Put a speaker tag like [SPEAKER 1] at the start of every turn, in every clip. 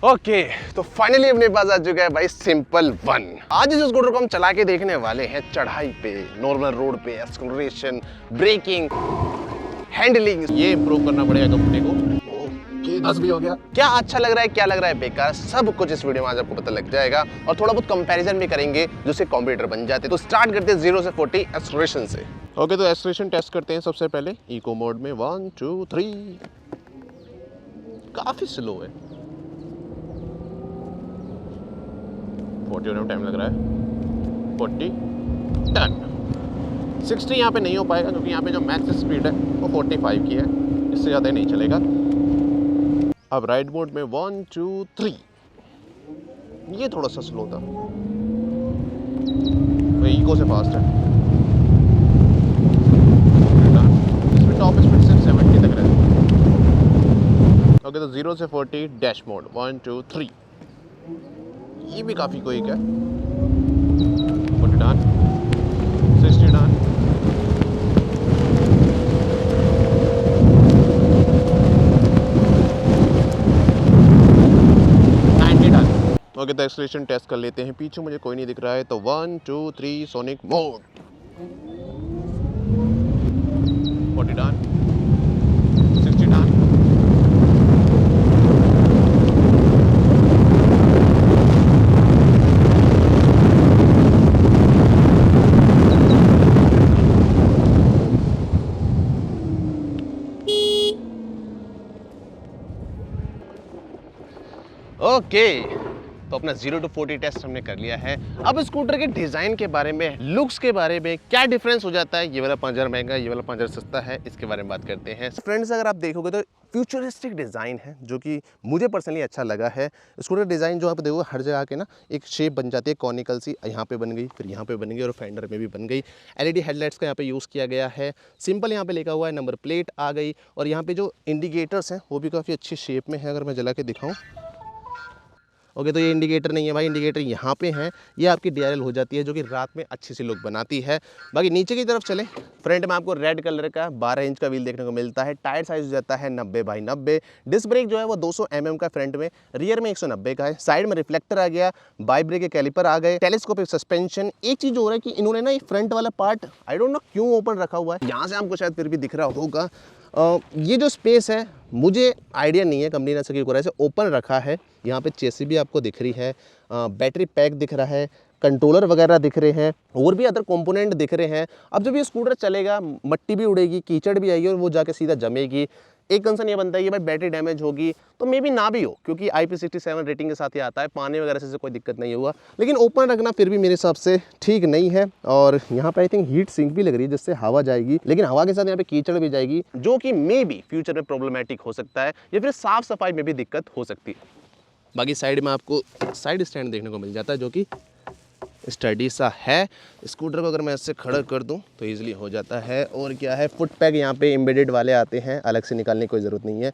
[SPEAKER 1] Okay तो finally अपने पास आ चुका है भाई सिंपल वन। आज इस स्कूटर को हम चला के देखने वाले हैं चढ़ाई पे, नॉर्मल रोड पे, एक्सेलरेशन, ब्रेकिंग, हैंडलिंग, ये इंप्रूव करना पड़ेगा कंपनी को। 10 भी हो गया। क्या अच्छा लग रहा है, क्या लग रहा है बेकार, सब कुछ इस वीडियो में आज आपको पता लग जाएगा और थोड़ा बहुत कंपैरिजन भी करेंगे जिससे कॉम्पिटिटर बन जाते। तो स्टार्ट करते हैं 0 से 40 एक्सेलरेशन से। ओके तो एक्सेलरेशन टेस्ट करते हैं सबसे पहले इको मोड में। 1 2 3 काफी स्लो है। 40 होने में टाइम लग रहा है। 40 डन। 60 यहाँ पे नहीं हो पाएगा क्योंकि यहाँ पे जो मैक्स स्पीड है वो 45 की है, इससे ज़्यादा नहीं चलेगा। अब राइड मोड में 1 2 3 ये थोड़ा सा स्लो था, तो इको से फास्ट है। इसमें टॉप स्पीड सिर्फ 70 तक रहती है। ओके तो 0 से 40 डैश मोड 1 2 3 ये भी काफ़ी क्विक है। 40 डन, 60 डन, 90 डन। ओके तो एक्सेलरेशन टेस्ट कर लेते हैं। पीछे मुझे कोई नहीं दिख रहा है तो 1 2 3 sonic mode. 40 done, 60 done, okay तो अपना 0 to 40 टेस्ट हमने कर लिया है। अब स्कूटर के डिज़ाइन के बारे में, लुक्स के बारे में क्या डिफरेंस हो जाता है, ये वाला 5000 महंगा, ये वाला 5000 सस्ता है, इसके बारे में बात करते हैं। फ्रेंड्स अगर आप देखोगे तो फ्यूचरिस्टिक डिज़ाइन है जो कि मुझे पर्सनली अच्छा लगा है। स्कूटर डिज़ाइन जो आप देखोगे हर जगह के ना एक शेप बन जाती है कॉनिकल सी, यहाँ पे बन गई, फिर यहाँ पे बन गई और फेंडर में भी बन गई। एलईडी हेडलाइट्स का यहाँ पे यूज़ किया गया है। सिंपल यहाँ पे लिखा हुआ है, नंबर प्लेट आ गई और यहाँ पे जो इंडिकेटर्स हैं वो भी काफ़ी अच्छी शेप में है। अगर मैं जला के दिखाऊँ, ओके तो ये इंडिकेटर नहीं है भाई, इंडिकेटर यहाँ पे है, ये आपकी DRL हो जाती है जो कि रात में अच्छी सी लुक बनाती है। बाकी नीचे की तरफ चलें, फ्रंट में आपको रेड कलर का 12 इंच का व्हील देखने को मिलता है। टायर साइज हो जाता है 90 बाई 90। डिस्क ब्रेक जो है वो 200 mm का फ्रंट में, रियर में 190 का है। साइड में रिफ्लेक्टर आ गया, बाई ब्रेक के कैलिपर आ गए, टेलीस्कोपिक सस्पेंशन। एक चीज़ हो रहा है कि इन्होंने ना ये फ्रंट वाला पार्ट आई डोंट नो क्यों ओपन रखा हुआ है, यहाँ से आपको शायद फिर भी दिख रहा होगा। ये जो स्पेस है मुझे आइडिया नहीं है कंपनी ने ऐसा क्यों करा है, ऐसे ओपन रखा है। यहाँ पे चेसी भी आपको दिख रही है, बैटरी पैक दिख रहा है, कंट्रोलर वगैरह दिख रहे हैं और भी अदर कंपोनेंट दिख रहे हैं। अब जब ये स्कूटर चलेगा मट्टी भी उड़ेगी, कीचड़ भी आएगी और वो जाके सीधा जमेगी। एक कंसर्न ये बनता है कि भाई बैटरी डैमेज होगी, तो मे बी ना भी हो क्योंकि IP67 रेटिंग के साथ ही आता है, पानी वगैरह से कोई दिक्कत नहीं हुआ। लेकिन ओपन रखना फिर भी मेरे हिसाब से ठीक नहीं है। और यहाँ पे आई थिंक हीट सिंक भी लग रही है जिससे हवा जाएगी, लेकिन हवा के साथ यहाँ पे कीचड़ भी जाएगी जो कि मे बी फ्यूचर में प्रॉब्लमेटिक हो सकता है या फिर साफ सफाई में भी दिक्कत हो सकती है। बाकी साइड में आपको साइड स्टैंड देखने को मिल जाता है जो कि स्टडी सा है। स्कूटर को अगर मैं इससे खड़ा कर दूं तो इजीली हो जाता है। और क्या है, फुट पैक यहाँ पे एम्बेडेड वाले आते हैं, अलग से निकालने की कोई ज़रूरत नहीं है।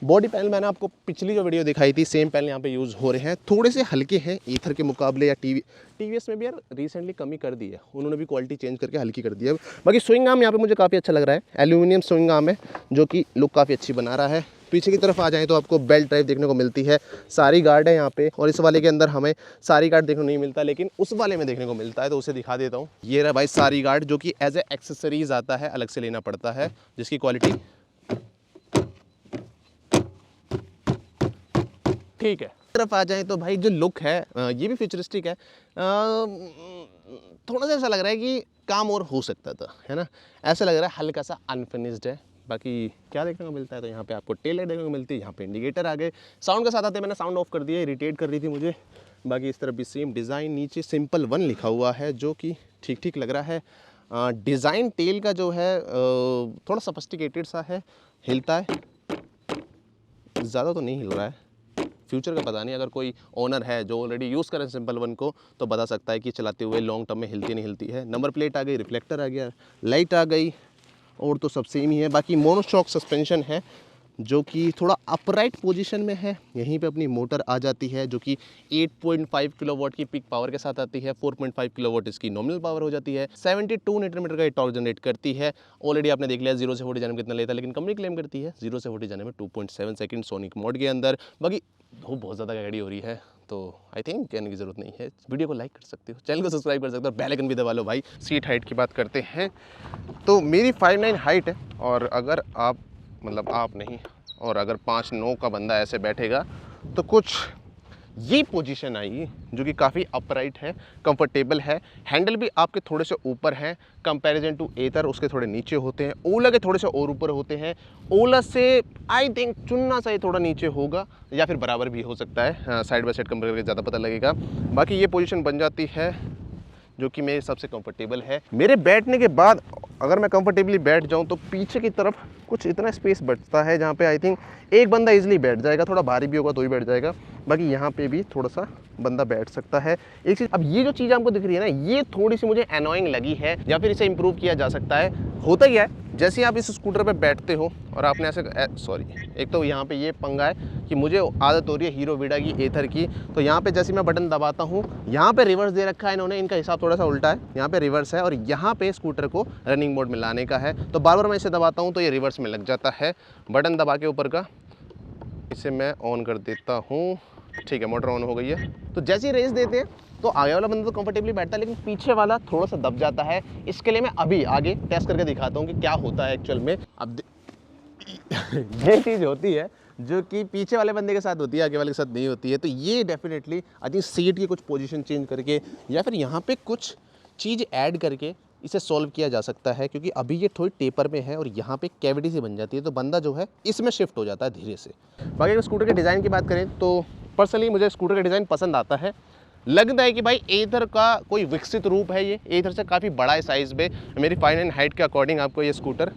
[SPEAKER 1] बॉडी पैनल मैंने आपको पिछली जो वीडियो दिखाई थी सेम पैनल यहाँ पे यूज़ हो रहे हैं, थोड़े से हल्के हैं ईथर के मुकाबले या TVS में भी यार रिसेंटली कमी कर दी है, उन्होंने भी क्वालिटी चेंज करके हल्की कर दी है। बाकी स्विंग आर्म यहाँ पे मुझे काफ़ी अच्छा लग रहा है, एल्यूमिनियम स्विंग आर्म है जो कि लुक काफ़ी अच्छी बना रहा है। पीछे की तरफ आ जाएं तो आपको बेल्ट ड्राइव देखने को मिलती है, सारी गार्ड है यहाँ पे। और इस वाले के अंदर हमें सारी गार्ड देखने को नहीं मिलता, लेकिन उस वाले में देखने को मिलता है, तो उसे दिखा देता हूँ। ये रहा भाई सारी गार्ड जो कि एज ए एक्सेसरीज आता है, अलग से लेना पड़ता है, जिसकी क्वालिटी ठीक है। तरफ आ जाए तो भाई जो लुक है ये भी फ्यूचरिस्टिक है। थोड़ा सा ऐसा लग रहा है कि काम और हो सकता था, है ना, ऐसा लग रहा है, हल्का सा अनफिनिश्ड है। बाकी क्या देखने को मिलता है तो यहाँ पे आपको टेल लाइट देखने को मिलती है, यहाँ पे इंडिकेटर आ गए, साउंड के साथ आते मैंने साउंड ऑफ कर दिया, इरिटेट कर रही थी मुझे। बाकी इस तरफ भी सेम डिज़ाइन, नीचे सिंपल वन लिखा हुआ है जो कि ठीक ठीक लग रहा है। डिज़ाइन टेल का जो है थोड़ा सफिस्टिकेटेड सा है, हिलता है, ज़्यादा तो नहीं हिल रहा है। फ्यूचर का पता नहीं, अगर कोई ओनर है जो ऑलरेडी यूज़ करें सिंपल वन को तो बता सकता है कि चलाते हुए लॉन्ग टर्म में हिलती नहीं हिलती है। नंबर प्लेट आ गई, रिफ्लेक्टर आ गया, लाइट आ गई और तो सब सेम ही है। बाकी मोनोशॉक सस्पेंशन है, जो कि थोड़ा अपराइट पोजीशन में है। यहीं पे अपनी मोटर आ जाती है जो कि 8.5 किलोवाट की पीक पावर के साथ आती है। 4.5 किलोवाट इसकी नॉमिनल पावर हो जाती है। 72 न्यूटन मीटर का ये टॉर्क जनरेट करती है। ऑलरेडी आपने देख लिया 0 से 40 जाने में कितना लेता है, लेकिन कंपनी क्लेम करती है 0 से 40 जाने में 2.7 सेकंड सोनिक मोड के अंदर। बाकी धूप बहुत ज़्यादा गाड़ी हो रही है तो आई थिंक कहने की ज़रूरत नहीं है। वीडियो को लाइक कर सकते हो, चैनल को सब्सक्राइब कर सकते हो और बेल आइकन भी दबा लो भाई। सीट हाइट की बात करते हैं तो मेरी 5'9" हाइट है, और अगर आप मतलब आप नहीं, और अगर 5'9" का बंदा ऐसे बैठेगा तो कुछ ये पोजीशन आएगी जो कि काफ़ी अपराइट है, कंफर्टेबल है। हैंडल भी आपके थोड़े से ऊपर हैं कंपैरिजन टू एथर, उसके थोड़े नीचे होते हैं। ओला के थोड़े से और ऊपर होते हैं। ओला से आई थिंक चुनना सा ही थोड़ा नीचे होगा या फिर बराबर भी हो सकता है। साइड बाय साइड कंपेयर करके ज़्यादा पता लगेगा। बाकी ये पोजीशन बन जाती है जो कि मेरे सबसे कंफर्टेबल है। मेरे बैठने के बाद अगर मैं कंफर्टेबली बैठ जाऊं तो पीछे की तरफ कुछ इतना स्पेस बचता है जहां पे आई थिंक एक बंदा इजीली बैठ जाएगा। थोड़ा भारी भी होगा तो ही बैठ जाएगा। बाकी यहाँ पे भी थोड़ा सा बंदा बैठ सकता है। एक चीज़, अब ये जो चीज़ आपको दिख रही है ना, ये थोड़ी सी मुझे एनोइंग लगी है या फिर इसे इंप्रूव किया जा सकता है। होता ही है, जैसे आप इस स्कूटर पे बैठते हो और आपने ऐसे एक तो यहाँ पे ये पंगा है कि मुझे आदत हो रही है हीरो वीडा की एथर की। तो यहाँ पे जैसे मैं बटन दबाता हूँ, यहाँ पे रिवर्स दे रखा है इन्होंने, इनका हिसाब थोड़ा सा उल्टा है। यहाँ पे रिवर्स है और यहाँ पे स्कूटर को रनिंग मोड में लाने का है। तो बार बार मैं इसे दबाता हूँ तो ये रिवर्स में लग जाता है। बटन दबा के ऊपर का इसे मैं ऑन कर देता हूँ। ठीक है, मोटर ऑन हो गई है। तो जैसे ही रेस देते हैं तो आगे वाला बंदा तो कंफर्टेबली बैठता है, लेकिन पीछे वाला थोड़ा सा दब जाता है। इसके लिए मैं अभी आगे टेस्ट करके दिखाता हूँ कि क्या होता है एक्चुअल में। अब ये चीज़ होती है जो कि पीछे वाले बंदे के साथ होती है, आगे वाले के साथ नहीं होती है। तो ये डेफिनेटली आई थिंक सीट की कुछ पोजीशन चेंज करके या फिर यहाँ पे कुछ चीज़ ऐड करके इसे सॉल्व किया जा सकता है, क्योंकि अभी ये थोड़ी टेपर में है और यहाँ पे कैविटी सी बन जाती है। तो बंदा जो है इसमें शिफ्ट हो जाता है धीरे से। बाकी अगर स्कूटर के डिज़ाइन की बात करें तो पर्सनली मुझे स्कूटर का डिज़ाइन पसंद आता है। लगता है कि भाई एथर का कोई विकसित रूप है। ये एथर से काफ़ी बड़ा है साइज़ में। मेरी 5'9" हाइट के अकॉर्डिंग आपको ये स्कूटर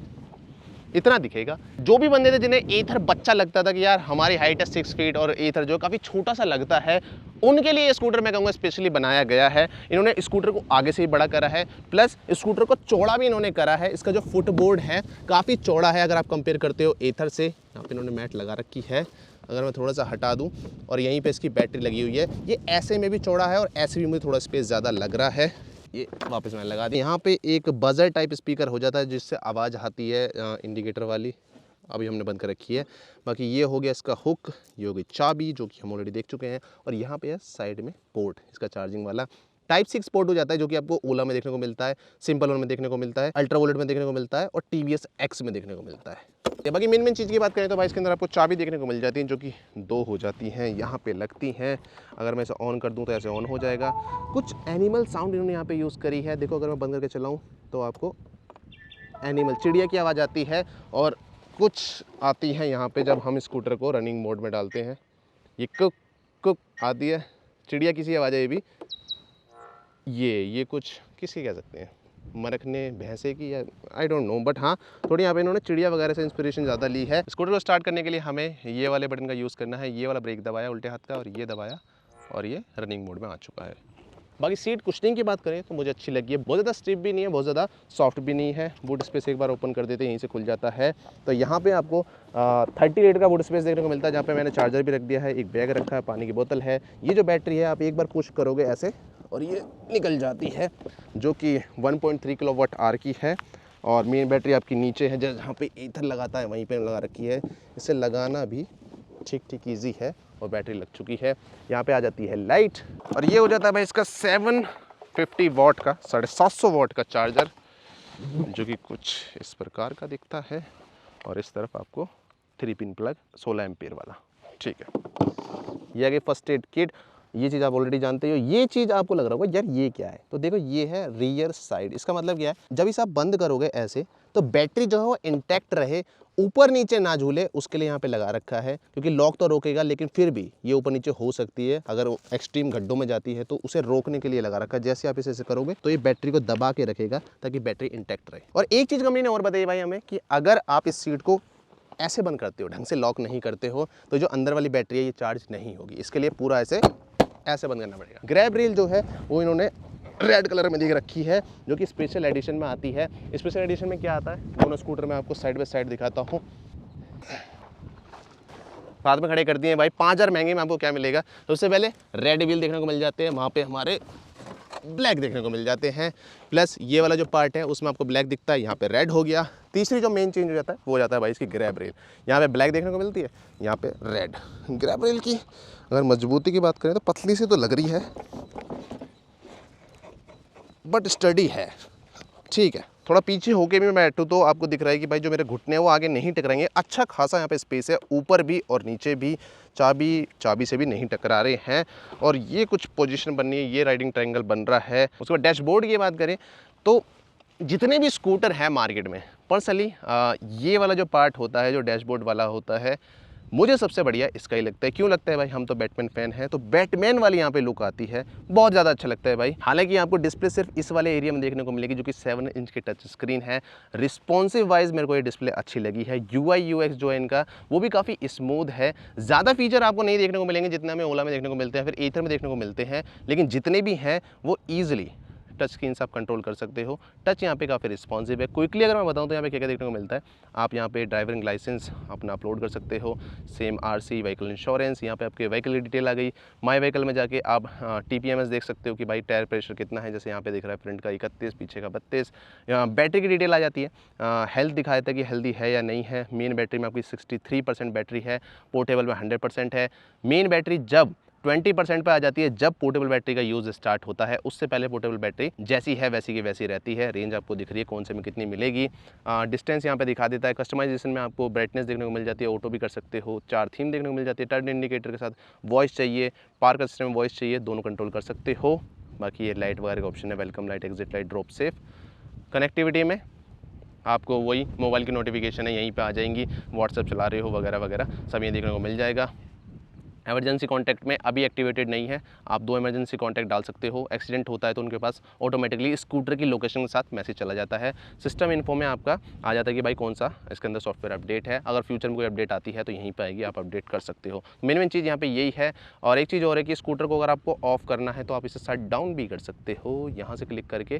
[SPEAKER 1] इतना दिखेगा। जो भी बंदे थे जिन्हें एथर बच्चा लगता था कि यार हमारी हाइट है 6 फीट और एथर जो काफ़ी छोटा सा लगता है, उनके लिए ये स्कूटर मैं कहूँगा स्पेशली बनाया गया है। इन्होंने स्कूटर को आगे से ही बड़ा करा है, प्लस स्कूटर को चौड़ा भी इन्होंने करा है। इसका जो फुटबोर्ड है काफ़ी चौड़ा है अगर आप कंपेयर करते हो एथर से। यहाँ पे इन्होंने मैट लगा रखी है, अगर मैं थोड़ा सा हटा दूँ, और यहीं पे इसकी बैटरी लगी हुई है। ये ऐसे में भी चौड़ा है और ऐसे भी मुझे थोड़ा स्पेस ज़्यादा लग रहा है। ये वापस मैंने लगा दी। यहाँ पे एक बजर टाइप स्पीकर हो जाता है जिससे आवाज़ आती है इंडिकेटर वाली, अभी हमने बंद कर रखी है। बाकी ये हो गया इसका हुक, ये हो गई चाबी जो कि हम ऑलरेडी देख चुके हैं। और यहाँ पे है साइड में पोर्ट इसका चार्जिंग वाला। टाइप 6 पोर्ट हो जाता है जो कि आपको ओला में देखने को मिलता है, सिंपल वन में देखने को मिलता है, अल्ट्रा वॉलेट में देखने को मिलता है और TVS X में देखने को मिलता है। बाकी मेन चीज़ की बात करें तो भाई इसके अंदर आपको चाबी देखने को मिल जाती है जो कि 2 हो जाती हैं, यहाँ पे लगती हैं। अगर मैं इसे ऑन कर दूँ तो ऐसे ऑन हो जाएगा। कुछ एनिमल साउंड इन्होंने यहाँ पे यूज़ करी है। देखो अगर मैं बंद करके चलाऊँ तो आपको एनिमल चिड़िया की आवाज़ आती है, और कुछ आती है यहाँ पे जब हम स्कूटर को रनिंग मोड में डालते हैं। ये कुक कुक आती है, चिड़िया किसी आवाज़ है। ये भी ये कुछ किसी कह सकते हैं, मरखने भैंसे की या आई डोंट नो, बट हाँ थोड़ी यहाँ पे इन्होंने चिड़िया वगैरह से इंस्पिरेशन ज़्यादा ली है। स्कूटर को स्टार्ट करने के लिए हमें ये वाले बटन का यूज़ करना है। ये वाला ब्रेक दबाया उल्टे हाथ का और ये दबाया और ये रनिंग मोड में आ चुका है। बाकी सीट कुशनिंग की बात करें तो मुझे अच्छी लगी है। बहुत ज़्यादा स्टिफ भी नहीं है, बहुत ज़्यादा सॉफ्ट भी नहीं है। बूट स्पेस एक बार ओपन कर देते हैं यहीं से खुल जाता है। तो यहाँ पे आपको 30 लीटर का बूट स्पेस देखने को मिलता है, जहाँ पे मैंने चार्जर भी रख दिया है, एक बैग रखा है, पानी की बोतल है। ये जो बैटरी है आप एक बार पुश करोगे ऐसे और ये निकल जाती है, जो कि 1.3 किलोवाट आवर की है। और मेन बैटरी आपकी नीचे है, जहाँ पे एथर लगाता है वहीं पे लगा रखी है। इसे लगाना भी ठीक ईजी है और बैटरी लग चुकी है। यहाँ पे आ जाती है लाइट, और ये हो जाता है भाई इसका 750 वाट का 750 वाट का चार्जर, जो कि कुछ इस प्रकार का दिखता है। और इस तरफ आपको 3 पिन प्लग 16 एम्पियर वाला। ठीक है, ये आ गई फर्स्ट एड किट। ये चीज़ आप ऑलरेडी जानते हो। ये चीज़ आपको लग रहा होगा यार ये क्या है, तो देखो ये है रियर साइड। इसका मतलब क्या है, जब इसे आप बंद करोगे ऐसे तो बैटरी जो है वो इंटैक्ट रहे, ऊपर नीचे ना झूले, उसके लिए यहाँ पे लगा रखा है। क्योंकि लॉक तो रोकेगा लेकिन फिर भी ये ऊपर नीचे हो सकती है, अगर एक्सट्रीम गड्ढों में जाती है तो उसे रोकने के लिए लगा रखा है। जैसे आप इसे ऐसे करोगे तो ये बैटरी को दबा के रखेगा ताकि बैटरी इंटैक्ट रहे। और एक चीज़ कंपनी ने और बताई भाई हमें कि अगर आप इस सीट को ऐसे बंद करते हो, ढंग से लॉक नहीं करते हो, तो जो अंदर वाली बैटरी है ये चार्ज नहीं होगी। इसके लिए पूरा ऐसे बंद करना पड़ेगा। ग्रैब रेल जो है वो इन्होंने रेड कलर में देख रखी है, जो कि स्पेशल एडिशन में आती है। स्पेशल एडिशन में क्या आता है, दोनों स्कूटर में आपको साइड बाय साइड दिखाता हूँ। साथ में खड़े कर दिए भाई। 5,000 महंगे में आपको क्या मिलेगा? सबसे पहले रेड व्हील देखने को मिल जाते हैं, वहाँ पे हमारे ब्लैक देखने को मिल जाते हैं, प्लस ये वाला जो पार्ट है उसमें आपको ब्लैक दिखता है, यहाँ पे रेड हो गया। तीसरी जो मेन चेंज हो जाता है वो हो जाता है भाई इसकी ग्रैब रेल। यहाँ पे ब्लैक देखने को मिलती है, यहाँ पे रेड। ग्रैब रेल की अगर मजबूती की बात करें तो पतली सी तो लग रही है, बट स्टडी है, ठीक है। थोड़ा पीछे होके भी मैं बैठूँ तो आपको दिख रहा है कि भाई जो मेरे घुटने हैं वो आगे नहीं टकराएंगे। अच्छा खासा यहाँ पे स्पेस है, ऊपर भी और नीचे भी। चाबी से भी नहीं टकरा रहे हैं। और ये कुछ पोजीशन बननी है, ये राइडिंग ट्रायंगल बन रहा है। उसके बाद डैशबोर्ड की बात करें तो जितने भी स्कूटर हैं मार्केट में, पर्सनली ये वाला जो पार्ट होता है, जो डैशबोर्ड वाला होता है, मुझे सबसे बढ़िया इसका ही लगता है। क्यों लगता है भाई? हम तो बैटमैन फैन हैं, तो बैटमैन वाली यहाँ पे लुक आती है, बहुत ज़्यादा अच्छा लगता है भाई। हालांकि आपको डिस्प्ले सिर्फ इस वाले एरिया में देखने को मिलेगी जो कि 7 इंच की टच स्क्रीन है। रिस्पॉन्सिव वाइज मेरे को ये डिस्प्ले अच्छी लगी है। UI UX जो है इनका वो भी काफ़ी स्मूथ है। ज़्यादा फीचर आपको नहीं देखने को मिलेंगे जितना हमें ओला में देखने को मिलते हैं, फिर एथर में देखने को मिलते हैं, लेकिन जितने भी हैं वो ईजिली टच स्क्रीन से आप कंट्रोल कर सकते हो। टच यहाँ पे काफ़ी रिस्पॉन्सिव है। क्विकली अगर मैं बताऊँ तो यहाँ पे क्या क्या देखने को मिलता है, आप यहाँ पे ड्राइविंग लाइसेंस अपना अपलोड कर सकते हो, सेम RC व्हीकल इंश्योरेंस, यहाँ पे आपके व्हीकल की डिटेल आ गई। माई व्हीकल में जाके आप TPMS देख सकते हो कि भाई टायर प्रेशर कितना है, जैसे यहाँ पे दिख रहा है फ्रंट का 31, पीछे का 32। बैटरी की डिटेल आ जाती है, हेल्थ दिखाया था कि हेल्दी है या नहीं है। मेन बैटरी में आपकी 63% बैटरी है, पोर्टेबल में 100% है। मेन बैटरी जब 20% पे आ जाती है जब पोर्टेबल बैटरी का यूज़ स्टार्ट होता है, उससे पहले पोर्टेबल बैटरी जैसी है वैसी की वैसी रहती है। रेंज आपको दिख रही है कौन से में कितनी मिलेगी। डिस्टेंस यहाँ पे दिखा देता है। कस्टमाइजेशन में आपको ब्राइटनेस देखने को मिल जाती है, ऑटो भी कर सकते हो, 4 थीम देखने को मिल जाती है। टर्न इंडिकेटर के साथ वॉइस चाहिए, पार्क सिस्टम में वॉइस चाहिए, दोनों कंट्रोल कर सकते हो। बाकी ये लाइट वगैरह का ऑप्शन है, welcome light, exit light, drop safe. Connectivity में आपको वही मोबाइल की नोटिफिकेशन है यहीं पे आ जाएंगी, व्हाट्सएप चला रहे हो वगैरह वगैरह सब ये देखने को मिल जाएगा। एमरजेंसी कॉन्टैक्ट में अभी एक्टिवेटेड नहीं है, आप 2 इमरजेंसी कॉन्टैक्ट डाल सकते हो। एक्सीडेंट होता है तो उनके पास ऑटोमेटिकली स्कूटर की लोकेशन के साथ मैसेज चला जाता है। सिस्टम इन्फो में आपका आ जाता है कि भाई कौन सा इसके अंदर सॉफ्टवेयर अपडेट है। अगर फ्यूचर में कोई अपडेट आती है तो यहीं पर आएगी, आप अपडेट कर सकते हो। मेन चीज़ यहाँ पे यही है। और एक चीज़ और है कि स्कूटर को अगर आपको ऑफ करना है तो आप इसे शट डाउन भी कर सकते हो। यहाँ से क्लिक करके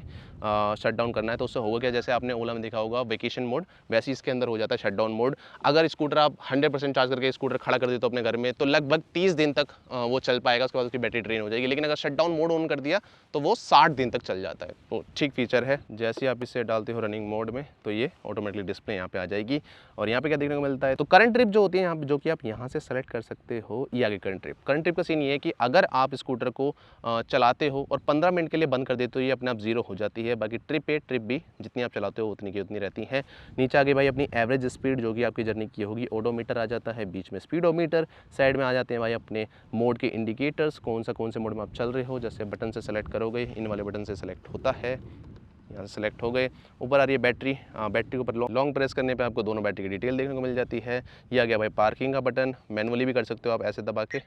[SPEAKER 1] शट डाउन करना है तो उससे होगा क्या, जैसे आपने ओला में देखा होगा वेकेशन मोड, वैसे इसके अंदर हो जाता है शट डाउन मोड। अगर स्कूटर आप 100% चार्ज करके स्कूटर खड़ा कर देते हो अपने घर में तो लगभग 30 दिन तक वो चल पाएगा, उसके बाद उसकी बैटरी ड्रेन हो जाएगी। लेकिन अगर शट डाउन मोड ऑन कर दिया तो वो 60 दिन तक चल जाता है। तो ठीक फीचर है। जैसे आप इसे डालते हो रनिंग मोड में तो ये ऑटोमेटिकली डिस्प्ले यहाँ पे आ जाएगी। और यहाँ पे क्या देखने को मिलता है, तो करंट ट्रिप जो होती है यहाँ पे, जो कि आप यहाँ से सेलेक्ट कर सकते हो। ये आगे करंट ट्रिप का सीन ये है कि अगर आप स्कूटर को चलाते हो और 15 मिनट के लिए बंद कर देते हो, ये अपने आप जीरो हो जाती है। बाकी ट्रिप भी जितनी आप चलाते हो उतनी की उतनी रहती है। नीचे आगे भाई अपनी एवरेज स्पीड जो कि आपकी जर्नी की होगी, ओडोमीटर आ जाता है, बीच में स्पीडोमीटर, साइड में आ जाते हैं भाई अपने मोड के इंडिकेटर्स, कौन से मोड में आप चल रहे हो। जैसे बटन से सेलेक्ट करोगे, इन वाले बटन से सेलेक्ट होता है, यहाँ से सेलेक्ट हो गए। ऊपर आ रही है बैटरी, बैटरी के ऊपर लॉन्ग प्रेस करने पे आपको दोनों बैटरी की डिटेल देखने को मिल जाती है। ये आ गया भाई पार्किंग का बटन, मैनुअली भी कर सकते हो आप ऐसे दबा के,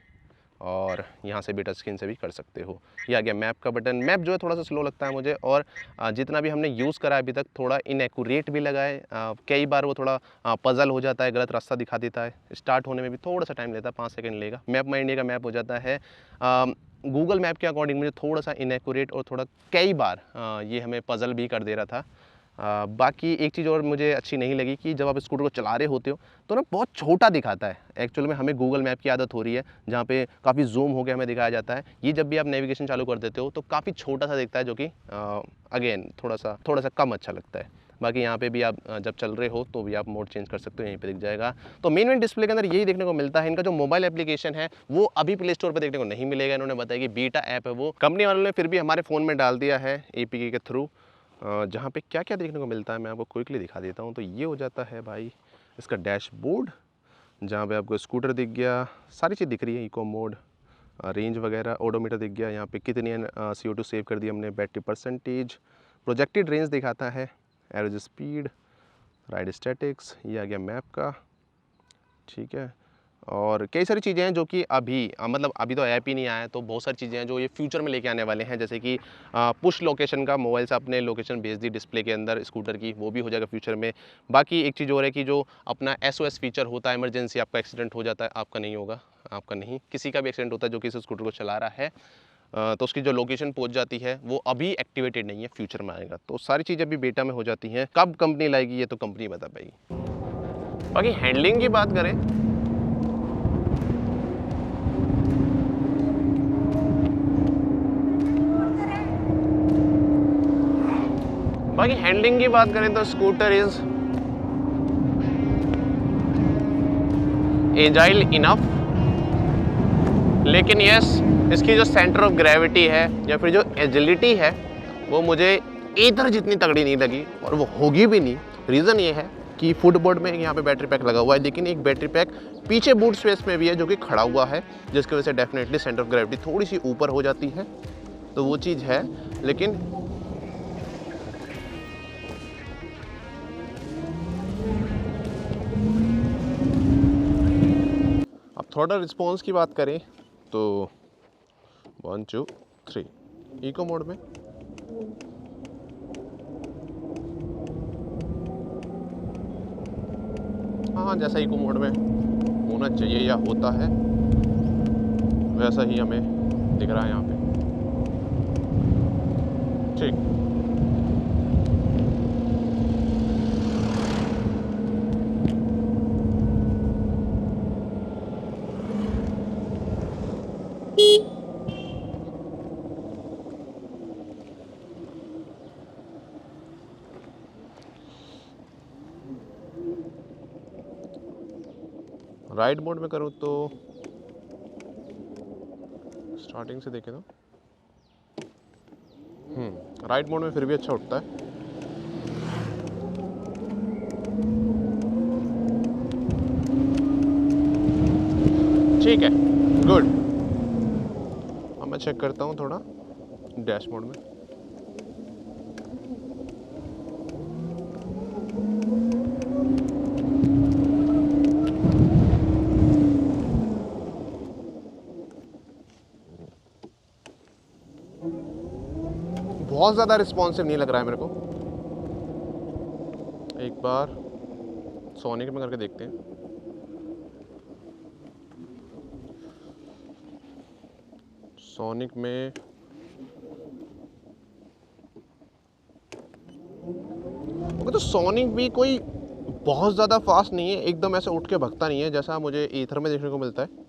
[SPEAKER 1] और यहाँ से भी टच स्क्रीन से भी कर सकते हो। ये आ गया मैप का बटन। मैप जो है थोड़ा सा स्लो लगता है मुझे, और जितना भी हमने यूज़ करा है अभी तक थोड़ा इनएक्यूरेट भी लगा है। कई बार वो थोड़ा पजल हो जाता है, गलत रास्ता दिखा देता है। स्टार्ट होने में भी थोड़ा सा टाइम लेता है, 5 सेकंड लेगा। मैप माई इंडिया का मैप हो जाता है गूगल मैप के अकॉर्डिंग मुझे थोड़ा सा इनएक्यूरेट, और थोड़ा कई बार ये हमें पजल भी कर दे रहा था। बाकी एक चीज़ और मुझे अच्छी नहीं लगी कि जब आप स्कूटर को चला रहे होते हो तो ना बहुत छोटा दिखाता है। एक्चुअल में हमें गूगल मैप की आदत हो रही है जहाँ पे काफ़ी जूम हो के हमें दिखाया जाता है। ये जब भी आप नेविगेशन चालू कर देते हो तो काफ़ी छोटा सा दिखता है, जो कि अगेन थोड़ा सा कम अच्छा लगता है। बाकी यहाँ पे भी आप जब चल रहे हो तो भी आप मोड चेंज कर सकते हो, यहीं पे दिख जाएगा। तो मेन डिस्प्ले के अंदर यही देखने को मिलता है। इनका जो मोबाइल एप्लीकेशन है वो अभी प्ले स्टोर पर देखने को नहीं मिलेगा। इन्होंने बताया कि बीटा ऐप है वो, कंपनी वालों ने फिर भी हमारे फ़ोन में डाल दिया है APK के थ्रू। जहाँ पे क्या क्या देखने को मिलता है मैं आपको क्विकली दिखा देता हूँ। तो ये हो जाता है भाई इसका डैशबोर्ड, जहाँ पे आपको स्कूटर दिख गया, सारी चीज़ दिख रही है, इको मोड, रेंज वगैरह, ओडोमीटर दिख गया, यहाँ पे कितनी CO2 सेव कर दी हमने, बैटरी परसेंटेज, प्रोजेक्टेड रेंज दिखाता है, एवरेज स्पीड, राइड स्टैटिक्स, ये आ गया मैप का, ठीक है। और कई सारी चीज़ें हैं जो कि अभी तो ऐप ही नहीं आया है, तो बहुत सारी चीज़ें हैं जो ये फ्यूचर में लेके आने वाले हैं। जैसे कि पुश लोकेशन का, मोबाइल से आपने लोकेशन भेज दी डिस्प्ले के अंदर स्कूटर की, वो भी हो जाएगा फ्यूचर में। बाकी एक चीज़ और है कि जो अपना SOS फीचर होता है, इमरजेंसी आपका एक्सीडेंट हो जाता है, आपका नहीं होगा, आपका नहीं, किसी का भी एक्सीडेंट होता है जो कि इस स्कूटर को चला रहा है, तो उसकी जो लोकेशन पहुंच जाती है वो अभी एक्टिवेटेड नहीं है, फ्यूचर में आएगा। तो सारी चीज़ें अभी बेटा में हो जाती हैं। कब कंपनी लाएगी ये तो कंपनी बता पाएगी। बाकी हैंडलिंग की बात करें बाकी हैंडलिंग की बात करें तो स्कूटर इज एजाइल इनफ, लेकिन यस इसकी जो सेंटर ऑफ ग्रेविटी है या फिर जो एजिलिटी है वो मुझे ईथर जितनी तगड़ी नहीं लगी, और वो होगी भी नहीं। रीज़न ये है कि फुटबोर्ड में यहाँ पे बैटरी पैक लगा हुआ है, लेकिन एक बैटरी पैक पीछे बूट स्पेस में भी है जो कि खड़ा हुआ है, जिसकी वजह से डेफिनेटली सेंटर ऑफ ग्रेविटी थोड़ी सी ऊपर हो जाती है, तो वो चीज़ है। लेकिन अब थोड़ा रिस्पॉन्स की बात करें तो 1 2 3 इको मोड में हाँ, जैसा इको मोड में होना चाहिए या होता है वैसा ही हमें दिख रहा है यहाँ पे। ठीक, राइड मोड में करूँ तो स्टार्टिंग से देखें तो राइड मोड में फिर भी अच्छा उठता है। ठीक है, गुड। अब मैं चेक करता हूँ थोड़ा डैश मोड में। बहुत ज़्यादा रिस्पॉन्सिव नहीं लग रहा है मेरे को। एक बार सोनिक में करके देखते हैं। सोनिक में ओके, तो सोनिक भी कोई बहुत ज़्यादा फास्ट नहीं है, एकदम ऐसे उठ के भगता नहीं है जैसा मुझे ईथर में देखने को मिलता है।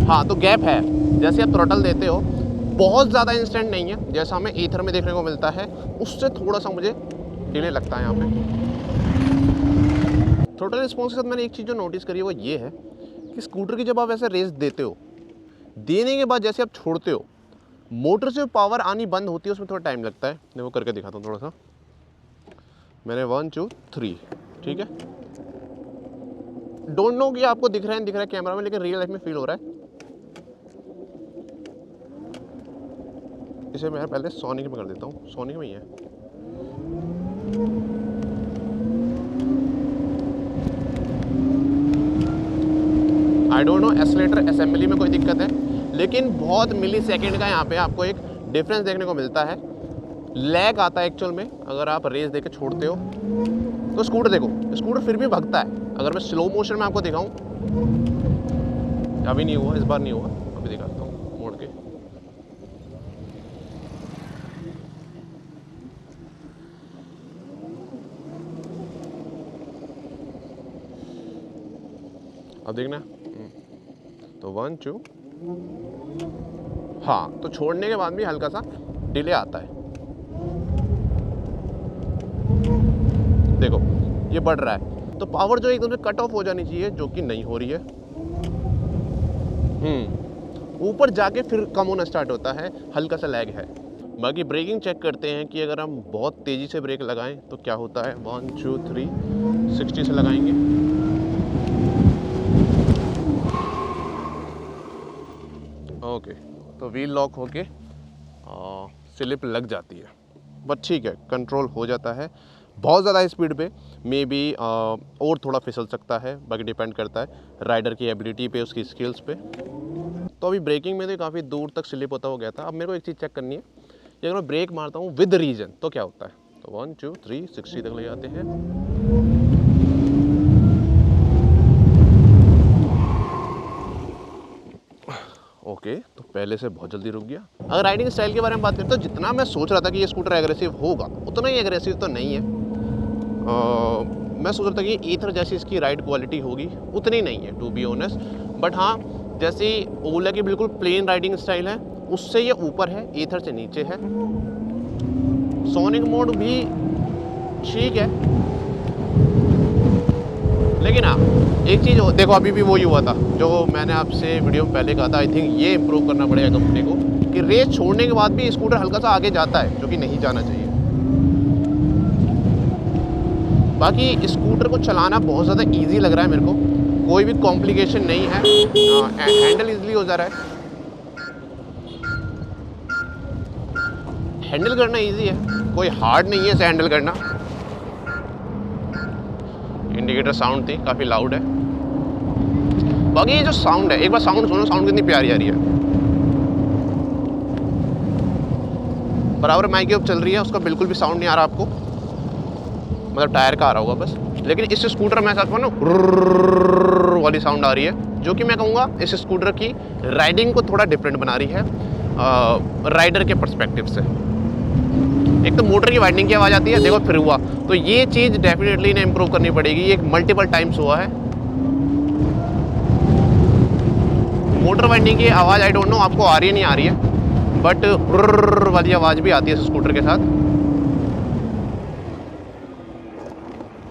[SPEAKER 1] हाँ, तो गैप है। जैसे आप थ्रॉटल देते हो बहुत ज़्यादा इंस्टेंट नहीं है जैसा हमें ईथर में देखने को मिलता है, उससे थोड़ा सा मुझे डिले लगता है यहाँ पे। थ्रॉटल रिस्पॉन्स के साथ मैंने एक चीज़ जो नोटिस करी है वो ये है कि स्कूटर की जब आप ऐसे रेस देते हो, देने के बाद जैसे आप छोड़ते हो, मोटर से पावर आनी बंद होती है, उसमें थोड़ा टाइम लगता है। मैं वो करके दिखाता हूँ थोड़ा सा। मैंने 1 2 3, ठीक है। डोंट नो कि आपको दिख रहा है कैमरा में, लेकिन रियल लाइफ में फील हो रहा है। इसे मैं पहले सोनिक में कर देता हूँ, सोनिक में ही है। I don't know accelerator assembly में कोई दिक्कत है, लेकिन बहुत मिली सेकेंड का यहाँ पे आपको एक डिफरेंस देखने को मिलता है। लैग आता है एक्चुअल में अगर आप रेस देके छोड़ते हो तो। स्कूटर देखो, स्कूटर फिर भी भगता है। अगर मैं स्लो मोशन में आपको दिखाऊं, अभी नहीं हुआ, इस बार नहीं हुआ, अभी दिखाता हूँ मोड़ के। अब देखना, तो 1 2, हाँ, तो छोड़ने के बाद भी हल्का सा डिले आता है। देखो ये बढ़ रहा है, तो पावर जो एकदम से कट ऑफ हो जानी चाहिए, जो कि नहीं हो रही है। ऊपर जाके फिर कम होना स्टार्ट होता है, हल्का सा लैग है। बाकी ब्रेकिंग चेक करते हैं कि अगर हम बहुत तेज़ी से ब्रेक लगाएं तो क्या होता है। 1 2 3 60 से लगाएंगे। ओके, तो व्हील लॉक होके स्लिप लग जाती है, बट ठीक है, कंट्रोल हो जाता है। बहुत ज़्यादा स्पीड पे मे बी और थोड़ा फिसल सकता है, बाकी डिपेंड करता है राइडर की एबिलिटी पे, उसकी स्किल्स पे। तो अभी ब्रेकिंग में तो काफ़ी दूर तक स्लिप होता हो गया था। अब मेरे को एक चीज़ चेक करनी है कि अगर मैं ब्रेक मारता हूँ विद रीजन तो क्या होता है। तो 1 2 3 60 तक ले जाते हैं। ओके, तो पहले से बहुत जल्दी रुक गया। अगर राइडिंग स्टाइल के बारे में बात करें तो जितना मैं सोच रहा था कि ये स्कूटर एग्रेसिव होगा, उतना ही एग्रेसिव तो नहीं है। मैं सोच रहा था कि ईथर जैसी इसकी राइड क्वालिटी होगी, उतनी नहीं है टू बी ऑनेस्ट। बट हाँ, जैसी ओला की बिल्कुल प्लेन राइडिंग स्टाइल है उससे ये ऊपर है, ईथर से नीचे है। सोनिक मोड भी ठीक है, लेकिन हाँ एक चीज़ देखो, अभी भी वही हुआ था जो मैंने आपसे वीडियो में पहले कहा था। आई थिंक ये इम्प्रूव करना पड़ेगा कंपनी को कि रेस छोड़ने के बाद भी स्कूटर हल्का सा आगे जाता है, जो कि नहीं जाना चाहिए। बाकी स्कूटर को चलाना बहुत ज़्यादा इजी लग रहा है मेरे को, कोई भी कॉम्प्लिकेशन नहीं है, हैंडल इजीली हो जा रहा है, हैंडल करना इजी है, कोई हार्ड नहीं है इसे हैंडल करना। इंडिकेटर साउंड थी, काफ़ी लाउड है। बाकी ये जो साउंड है, एक बार साउंड सुनो, साउंड कितनी प्यारी आ रही है। बराबर माइक अब चल रही है, उसका बिल्कुल भी साउंड नहीं आ रहा आपको, मतलब टायर का आ रहा होगा बस। लेकिन इस स्कूटर में साथ में ना वाली साउंड आ रही है, जो कि मैं कहूँगा इस स्कूटर की राइडिंग को थोड़ा डिफरेंट बना रही है राइडर के पर्सपेक्टिव से। एक तो मोटर की वाइंडिंग की आवाज़ आती है, देखो फिर हुआ, तो ये चीज़ डेफिनेटली इन्हें इम्प्रूव करनी पड़ेगी। ये मल्टीपल टाइम्स हुआ है। मोटर वाइंडिंग की आवाज़ आई डोंट नो आपको आ रही है नहीं आ रही है, बट वाली आवाज़ भी आती है इस स्कूटर के साथ।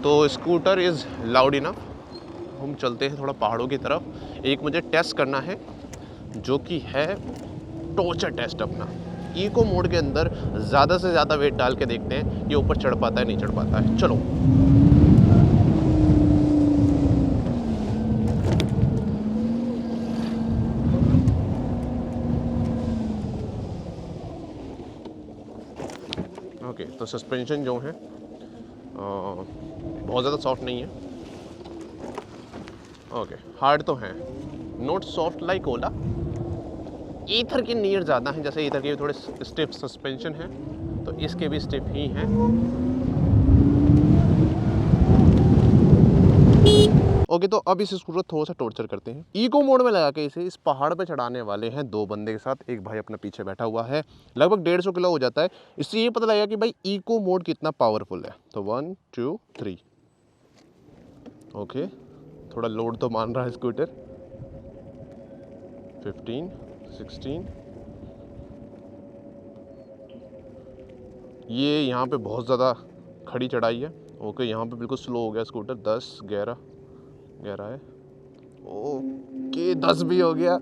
[SPEAKER 1] तो स्कूटर इज़ लाउड इनफ। हम चलते हैं थोड़ा पहाड़ों की तरफ। एक मुझे टेस्ट करना है जो कि है टॉर्चर टेस्ट अपना। इको मोड के अंदर ज़्यादा से ज़्यादा वेट डाल के देखते हैं ये ऊपर चढ़ पाता है नहीं चढ़ पाता है। चलो ओके, तो सस्पेंशन जो है बहुत ज़्यादा सॉफ्ट नहीं है। ओके, हार्ड तो है, not soft like Ola. Ether के नियर ज़्यादा हैं, जैसे ईथर के थोड़े स्टिफ सस्पेंशन है तो इसके भी स्टिफ ही हैं। ओके, तो अब इस स्कूटर थोड़ा सा टॉर्चर करते हैं। इको मोड में लगा के इसे इस पहाड़ पे चढ़ाने वाले हैं दो बंदे के साथ। एक भाई अपना पीछे बैठा हुआ है, लगभग 150 किलो हो जाता है। इससे ये पता लगेगा कि भाई इको मोड कितना पावरफुल है। तो 1 2 3 ओके, थोड़ा लोड तो मान रहा है स्कूटर। 15 16 ये यहाँ पे बहुत ज़्यादा खड़ी चढ़ाई है। ओके, यहाँ पे बिल्कुल स्लो हो गया स्कूटर। 10 11 11 है। ओके, 10 भी हो गया,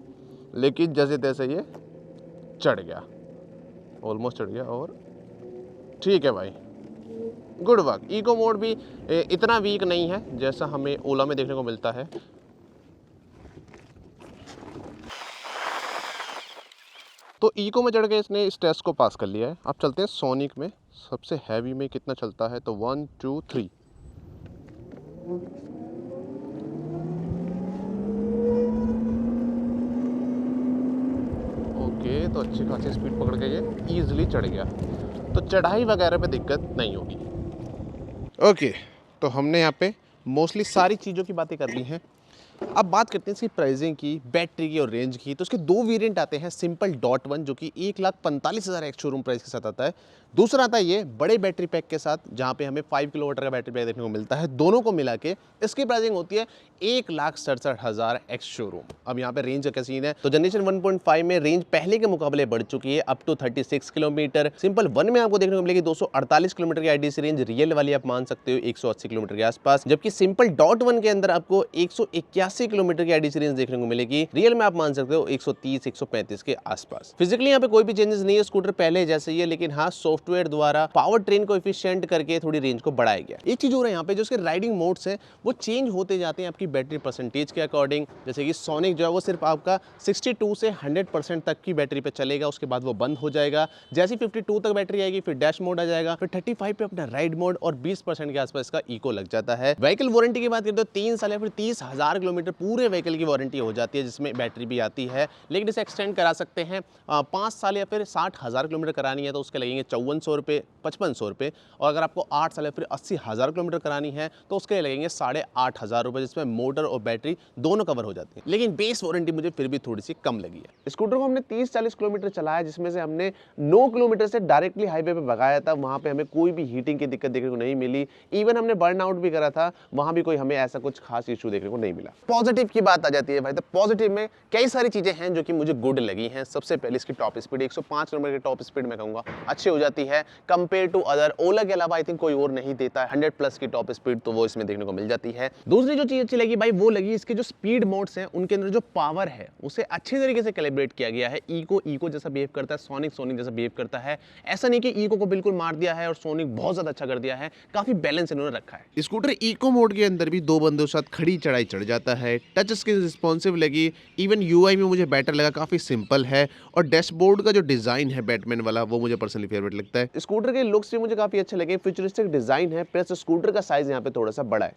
[SPEAKER 1] लेकिन जैसे तैसे ये चढ़ गया, ऑलमोस्ट चढ़ गया। और ठीक है भाई, गुड वर्क। इको मोड भी इतना वीक नहीं है जैसा हमें ओला में देखने को मिलता है। तो इको में चढ़ के इसने इस टेस्ट को पास कर लिया है। अब चलते हैं सोनिक में, सबसे हैवी में कितना चलता है। तो 1 2 3 ओके, तो अच्छी खासी स्पीड पकड़ के ये ईजिली चढ़ गया, तो चढ़ाई वगैरह पे दिक्कत नहीं होगी। ओके, तो हमने यहाँ पे मोस्टली सारी चीज़ों की बातें कर ली हैं। अब बात करते हैं इसकी प्राइसिंग की, बैटरी की और रेंज की। तो इसके दो वेरिएंट आते हैं, सिंपल डॉट वन जो कि 1,45,000 एक्स शोरूम प्राइस के साथ आता है। दूसरा आता है ये बड़े बैटरी पैक के साथ, जहाँ पे हमें 5 किलोवाट का बैटरी पैक देखने को मिलता है। दोनों को मिला के इसकी प्राइसिंग होती है 1,67,000 एक्स शोरूम। अब यहाँ पे रेंज का सीन है, तो जनरेशन 1.5 में रेंज पहले के मुकाबले बढ़ चुकी है up to 36 kilometre. Simple one में आपको देखने को मिलेगी 248 किलोमीटर की आईडीसी रेंज, रियल वाली आप मान सकते हो 180 किलोमीटर के आसपास। जबकि सिंपल डॉट वन के अंदर आपको 181 किलोमीटर की आईडीसी रेंज देखने को मिलेगी, रियल में आप मान सकते हो 130 135 के आसपास। फिजिकली यहाँ पे कोई भी चेंजेस नहीं है, स्कूटर पहले जैसे ही है, लेकिन हाँ सॉफ्टवेयर द्वारा पावर ट्रेन को एफिशिएंट करके थोड़ी रेंज को बढ़ाया गया। एक चीज हो रहा है यहाँ पे, जो उसके राइडिंग मोड्स हैं वो चेंज होते जाते हैं आपकी बैटरी परसेंटेज के अकॉर्डिंग। जैसे कि सोनिक जो है वो सिर्फ आपका 62 से 100% तक की बैटरी पे चलेगा, उसके बाद वो बंद हो जाएगा। जैसी 52 तक बैटरी आएगी फिर डैश मोड आ जाएगा, फिर 35 पे अपना राइड मोड, और 20% के आसपास इसका इको लग जाता है। व्हीकल वारंटी की बात करें तो 3 साल या फिर 30,000 किलोमीटर पूरे व्हीकल की वारंटी हो जाती है, जिसमें बैटरी भी आती है। लेकिन इसे एक्सटेंड करा सकते हैं 5 साल या फिर 60,000 किलोमीटर करानी है तो उसके लगेंगे 5400 रुपये 5500 रुपये, और अगर आपको 8 साल या फिर 80,000 किलोमीटर करानी है तो उसके लगेंगे 8,500 रुपये, जिसमें मोटर और बैटरी दोनों कवर हो जाती है। लेकिन बेस वारंटी मुझे फिर भी थोड़ी सी कम लगी है। स्कूटर को हमने 30-40 किलोमीटर चलाया, जिसमें से हमने 9 किलोमीटर से डायरेक्टली हाईवे पे भगाया था। वहाँ पे हमें कोई भी हीटिंग की दिक्कत देखने को नहीं मिली। इवन हमने बर्न आउट भी करा था, वहाँ भी कोई हमें ऐसा कुछ खास इशू देखने को नहीं मिला। पॉजिटिव की बात आ जाती है भाई, तो पॉजिटिव में कई सारी चीजें हैं जो कि मुझे गुड लगी हैं। सबसे पहले इसकी टॉप स्पीड 105 किलोमीटर की टॉप स्पीड मैं कहूँगा अच्छी हो जाती है कंपेयर टू अदर। ओला के अलावा आई थिंक कोई और नहीं देता है 100+ की टॉप स्पीड, तो वो इसमें देखने को मिल जाती है। दूसरी जो चीज अच्छी लगी भाई वो लगी इसके जो स्पीड मोड्स हैं उनके अंदर जो पावर है उसे अच्छी तरीके से कैलिब्रेट किया गया है। इको जैसा बिहेव करता है, सोनिक जैसा बिहेव करता है। ऐसा नहीं कि इको को बिल्कुल मार दिया है और सोनिक बहुत ज्यादा अच्छा कर दिया है, काफी बैलेंस इन्होंने रखा है। स्कूटर इको मोड के अंदर भी दो बंदों के साथ खड़ी चढ़ाई चढ़ जाता है। टच स्क्रीन रिस्पॉन्सिव लगी, इवन यूआई में मुझे बेटर लगा, काफी सिंपल है। और डैशबोर्ड का जो डिजाइन है बैटमैन वाला वो मुझे पर्सनली फेवरेट लगता है। स्कूटर के लुक्स भी मुझे काफी अच्छे लगे, फ्यूचरिस्टिक डिजाइन है, प्लस स्कूटर का साइज यहाँ पे थोड़ा सा बड़ा है।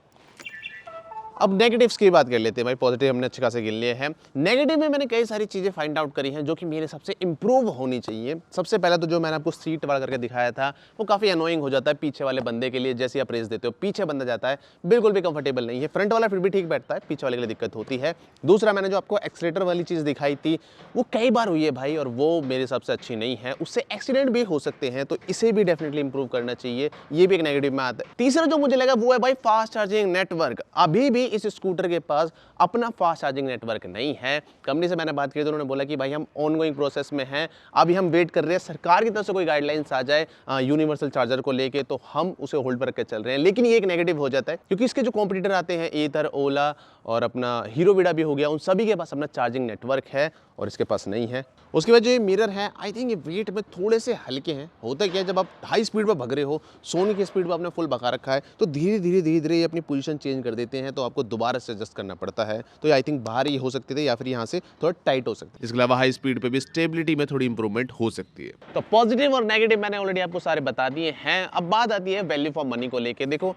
[SPEAKER 1] अब नेगेटिव्स की बात कर लेते हैं भाई, पॉजिटिव हमने अच्छे खासे गिन लिए हैं। नेगेटिव में मैंने कई सारी चीज़ें फाइंड आउट करी हैं जो कि मेरे हिसाब से इंप्रूव होनी चाहिए। सबसे पहला तो जो मैंने आपको सीट वाला करके दिखाया था वो काफ़ी अनोइंग हो जाता है पीछे वाले बंदे के लिए। जैसे आप रेस देते हो पीछे बंदा जाता है, बिल्कुल भी कंफर्टेबल नहीं है। फ्रंट वाला फिर भी ठीक बैठता है, पीछे वाले के लिए दिक्कत होती है। दूसरा मैंने जो आपको एक्सीलेटर वाली चीज़ दिखाई थी वो कई बार हुई है भाई, और वो मेरे हिसाब से अच्छी नहीं है, उससे एक्सीडेंट भी हो सकते हैं, तो इसे भी डेफिनेटली इंप्रूव करना चाहिए। ये भी एक नेगेटिव में आता है। तीसरा जो मुझे लगा वो है भाई फास्ट चार्जिंग नेटवर्क। अभी भी इस स्कूटर के पास अपना फास्ट चार्जिंग नेटवर्क नहीं है। कंपनी से मैंने बात की तो उन्होंने बोला कि भाई हम ऑनगोइंग प्रोसेस में हैं, अभी हम वेट कर रहे हैं सरकार की तरफ से कोई गाइडलाइंस आ जाए यूनिवर्सल चार्जर को लेके, तो हम उसे होल्ड पर रख के चल रहे हैं। लेकिन ये एक नेगेटिव हो जाता है क्योंकि इसके जो कॉम्पिटिटर आते हैं एथर, ओला और अपना हीरो वीडा भी हो गया, उन सभी के पास अपना चार्जिंग नेटवर्क है और इसके पास नहीं है। उसके बाद जो ये मिरर है आई थिंक ये वेट में थोड़े से हल्के हैं। होता क्या है जब आप हाई स्पीड पर भग रहे हो, सोनी की स्पीड पर आपने फुल भगा रखा है, तो धीरे धीरे ये अपनी पोजीशन चेंज कर देते हैं, तो आपको दोबारा से एडजस्ट करना पड़ता है। तो आई थिंक बाहर ही हो सकते थे या फिर यहाँ से थोड़ा टाइट हो सकता है। इसके अलावा हाई स्पीड पे भी स्टेबिलिटी में थोड़ी इंप्रूवमेंट हो सकती है। तो पॉजिटिव और नेगेटिव मैंने ऑलरेडी आपको सारे बता दिए हैं। अब बात आती है वैल्यू फॉर मनी को लेके। देखो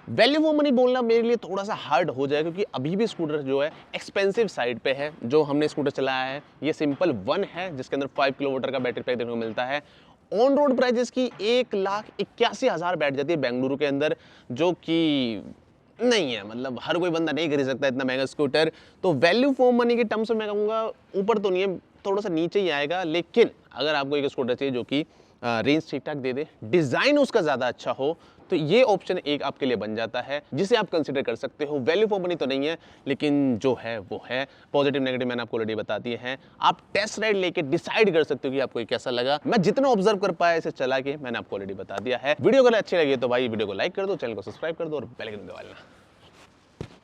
[SPEAKER 1] वैल्यू फॉर मनी बोलना मेरे लिए थोड़ा सा हार्ड हो जाए क्योंकि अभी भी स्कूटर जो है एक्सपेंसिव साइड पे है। जो हमने स्कूटर चलाया है ये सिंपल 1 है जिसके अंदर 5 किलोमीटर का बैटरी पैक देखने को मिलता है। ऑन रोड प्राइस की 1,81,000 बैठ जाती है बेंगलुरु के अंदर, जो कि नहीं है, मतलब हर कोई बंदा नहीं खरीद सकता इतना महंगा स्कूटर। तो वैल्यू फॉर मनी के टर्म्स में मैं कहूँगा ऊपर तो नहीं है, थोड़ा सा नीचे ही आएगा। लेकिन अगर आपको एक स्कूटर चाहिए जो कि रेंज ठीक ठाक दे दे, डिजाइन उसका ज्यादा अच्छा हो, तो ये ऑप्शन एक आपके लिए बन जाता है जिसे आप कंसीडर कर सकते हो। वैल्यू फॉर मनी तो नहीं है लेकिन जो है वो है। पॉजिटिव नेगेटिव मैंने आपको ऑलरेडी बता दिए हैं। आप टेस्ट राइड लेके डिसाइड कर सकते हो कि आपको ये कैसा लगा। मैं जितना ऑब्जर्व कर पाया इसे चला के मैंने आपको ऑलरेडी बता दिया है। वीडियो अगर अच्छी लगी तो भाई वीडियो को लाइक कर दो, चैनल को सब्सक्राइब कर दो और बेल आइकन दबा लेना।